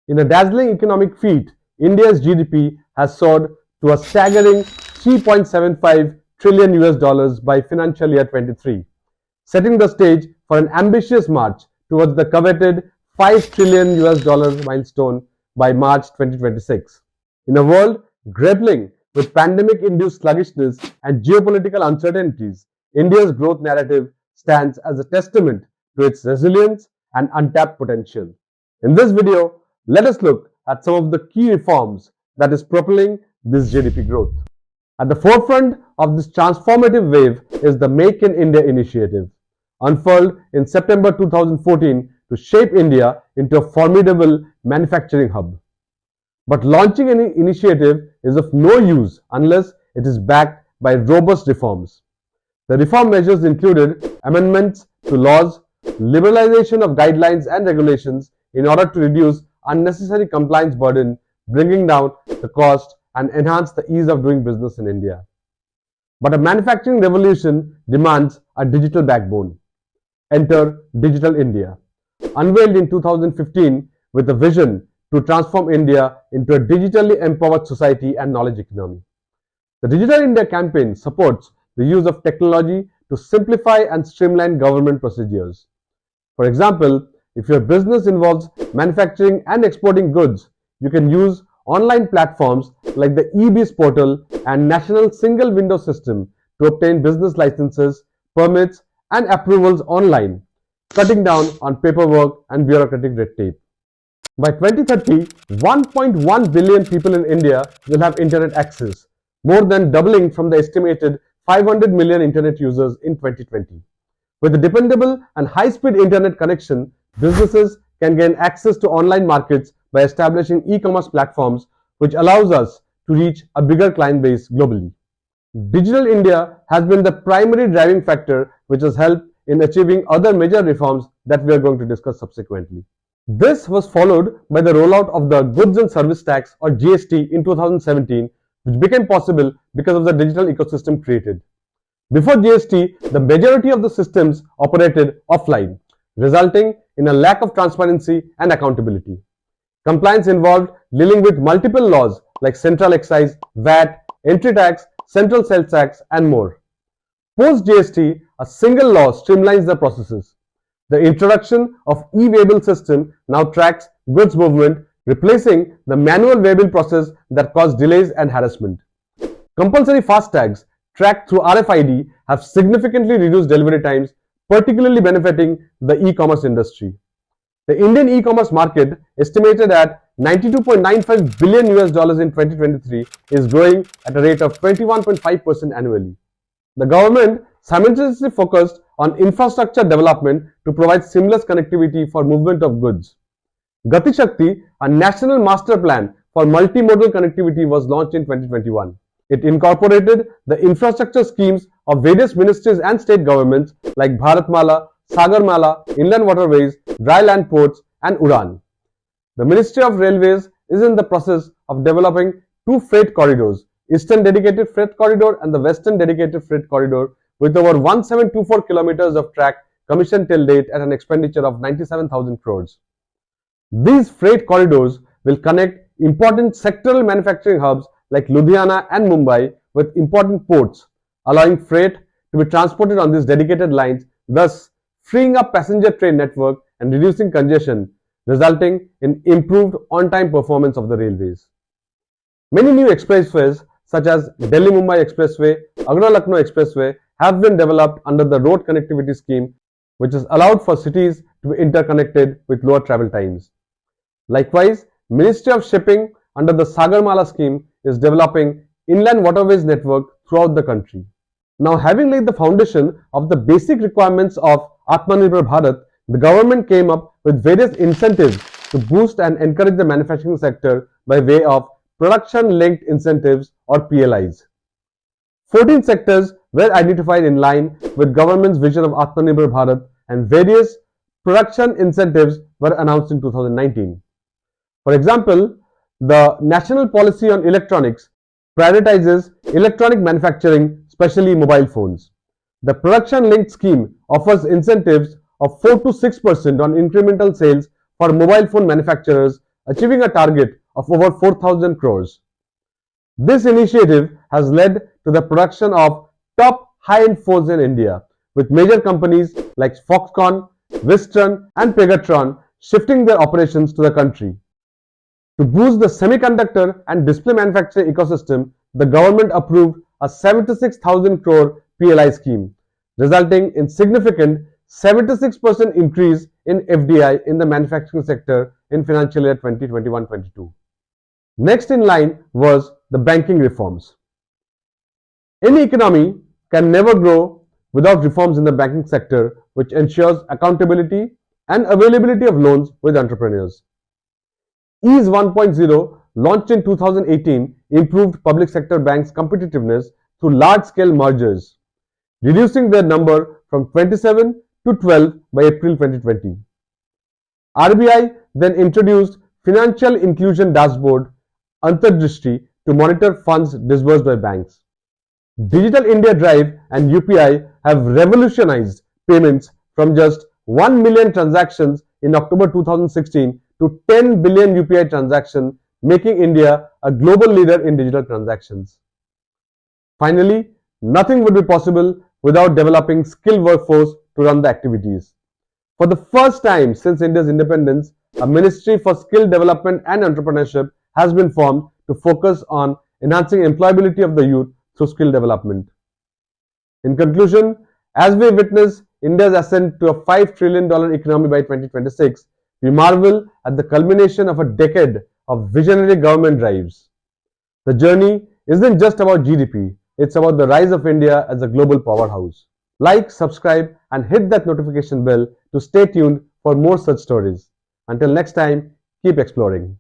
In a dazzling economic feat, India's GDP has soared to a staggering 3.75 trillion US dollars by financial year 23, setting the stage for an ambitious march towards the coveted 5 trillion US dollar milestone by March 2026. In a world grappling with pandemic-induced sluggishness and geopolitical uncertainties, India's growth narrative stands as a testament to its resilience and untapped potential. In this video, let us look at some of the key reforms that is propelling this GDP growth. At the forefront of this transformative wave is the Make in India initiative, unfurled in September 2014 to shape India into a formidable manufacturing hub. But launching any initiative is of no use unless it is backed by robust reforms. The reform measures included amendments to laws, liberalization of guidelines and regulations in order to reduce unnecessary compliance burden, bringing down the cost and enhance the ease of doing business in India. But a manufacturing revolution demands a digital backbone. Enter Digital India, unveiled in 2015 with a vision to transform India into a digitally empowered society and knowledge economy. The Digital India campaign supports the use of technology to simplify and streamline government procedures. For example, if your business involves manufacturing and exporting goods, you can use online platforms like the eBiz portal and National Single Window System to obtain business licenses, permits, and approvals online, cutting down on paperwork and bureaucratic red tape. By 2030, 1.1 billion people in India will have internet access, more than doubling from the estimated 500 million internet users in 2020. With a dependable and high-speed internet connection, businesses can gain access to online markets by establishing e-commerce platforms, which allows us to reach a bigger client base globally. Digital India has been the primary driving factor which has helped in achieving other major reforms that we are going to discuss subsequently. This was followed by the rollout of the Goods and Service Tax or GST in 2017, which became possible because of the digital ecosystem created. Before GST, the majority of the systems operated offline, resulting in a lack of transparency and accountability. Compliance involved dealing with multiple laws like central excise, VAT, entry tax, central sales tax, and more. Post GST, a single law streamlines the processes. The introduction of e-waybill system now tracks goods movement, replacing the manual waybill process that caused delays and harassment. Compulsory FASTags tracked through RFID have significantly reduced delivery times, particularly benefiting the e-commerce industry. The Indian e-commerce market, estimated at 92.95 billion US dollars in 2023, is growing at a rate of 21.5% annually. The government simultaneously focused on infrastructure development to provide seamless connectivity for movement of goods. Gati Shakti, a national master plan for multimodal connectivity, was launched in 2021. It incorporated the infrastructure schemes of various ministries and state governments like Bharatmala, Sagarmala, Inland Waterways, Dry Land Ports, and Udan. The Ministry of Railways is in the process of developing two freight corridors, Eastern Dedicated Freight Corridor and the Western Dedicated Freight Corridor, with over 1724 kilometers of track commissioned till date at an expenditure of 97,000 crores. These freight corridors will connect important sectoral manufacturing hubs like Ludhiana and Mumbai with important ports, allowing freight to be transported on these dedicated lines, thus freeing up passenger train network and reducing congestion, resulting in improved on-time performance of the railways. Many new expressways such as Delhi-Mumbai Expressway, Agra-Lucknow Expressway have been developed under the Road Connectivity Scheme, which has allowed for cities to be interconnected with lower travel times. Likewise, Ministry of Shipping under the Sagarmala scheme is developing inland waterways network throughout the country. Now, having laid the foundation of the basic requirements of Atmanirbhar Bharat, the government came up with various incentives to boost and encourage the manufacturing sector by way of production-linked incentives or PLIs. 14 sectors were identified in line with government's vision of Atmanirbhar Bharat, and various production incentives were announced in 2019. For example, the National Policy on Electronics prioritizes electronic manufacturing, especially mobile phones. The production-linked scheme offers incentives of 4 to 6% on incremental sales for mobile phone manufacturers, achieving a target of over 4,000 crores. This initiative has led to the production of top high-end phones in India, with major companies like Foxconn, Wistron, and Pegatron shifting their operations to the country. To boost the semiconductor and display manufacturing ecosystem, the government approved a 76,000 crore PLI scheme, resulting in significant 76% increase in FDI in the manufacturing sector in financial year 2021-22. Next in line was the banking reforms. Any economy can never grow without reforms in the banking sector, which ensures accountability and availability of loans with entrepreneurs. Ease 1.0, launched in 2018, improved public sector banks' competitiveness through large-scale mergers, reducing their number from 27 to 12 by April 2020. RBI then introduced Financial Inclusion Dashboard Antardrishti to monitor funds disbursed by banks. Digital India Drive and UPI have revolutionized payments from just 1 million transactions in October 2016 to 10 billion UPI transactions, making India a global leader in digital transactions. Finally, nothing would be possible without developing skilled workforce to run the activities. For the first time since India's independence, a Ministry for Skill Development and Entrepreneurship has been formed to focus on enhancing employability of the youth through skill development. In conclusion, as we witness India's ascent to a $5 trillion economy by 2026, we marvel at the culmination of a decade of visionary government drives. The journey isn't just about GDP, it's about the rise of India as a global powerhouse. Like, subscribe, and hit that notification bell to stay tuned for more such stories. Until next time, keep exploring.